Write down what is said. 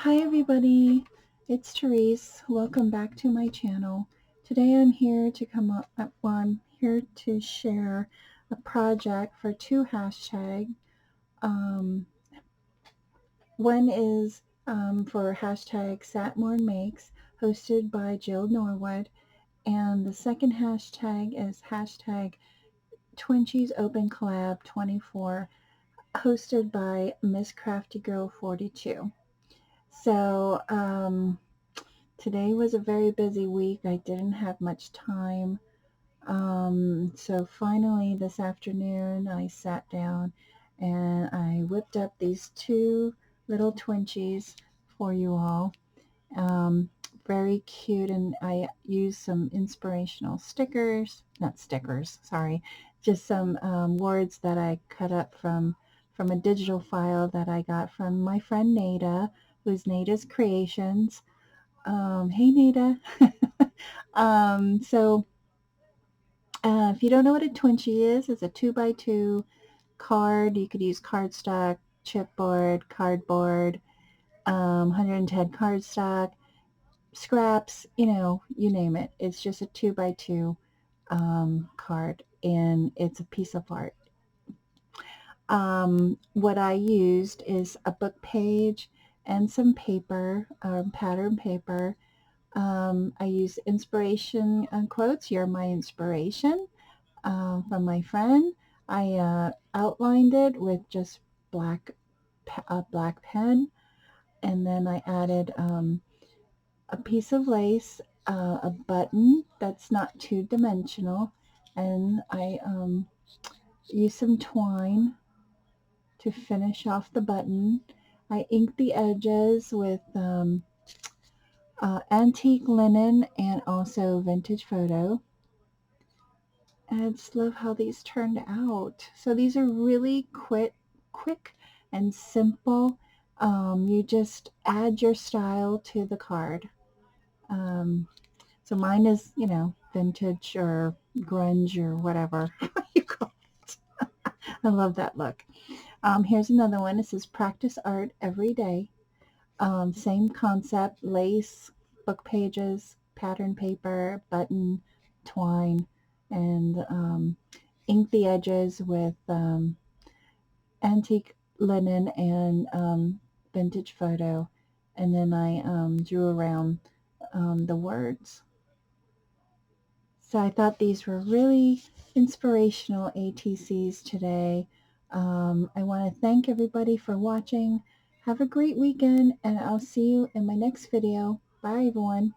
Hi everybody, it's Tereese. Welcome back to my channel. Today I'm here to I'm here to share a project for two hashtags. Um, One is for hashtag SatMornMakes, hosted by Jill Norwood, and the second hashtag is hashtag Twinchies Open Collab 24, hosted by Miss Crafty Girl 42. So, today was a very busy week. I didn't have much time. So finally this afternoon I sat down and I whipped up these two little Twinchies for you all. Um, Very cute, and I used some inspirational stickers, not stickers, sorry, just some words that I cut up from a digital file that I got from my friend Nada, who's Nada's Creations. Hey Nada. So if you don't know what a Twinchie is, it's a 2x2 card. You could use cardstock, chipboard, cardboard, 110 cardstock, scraps, you name it. It's just a 2x2 card, and it's a piece of art. What I used is a book page and some paper, pattern paper. I use inspiration quotes. You're my inspiration, from my friend. I outlined it with just a black pen, and then I added a piece of lace, a button that's not two-dimensional, and I used some twine to finish off the button. I inked the edges with antique linen and also vintage photo. And I just love how these turned out. So these are really quick and simple. You just add your style to the card. Um, so mine is, vintage or grunge or whatever you call it. I love that look. Here's another one. It says practice art every day. Same concept, lace, book pages, pattern paper, button, twine, and ink the edges with antique linen and vintage photo. And then I drew around the words. So I thought these were really inspirational ATCs today. I want to thank everybody for watching. Have a great weekend, and I'll see you in my next video. Bye, everyone.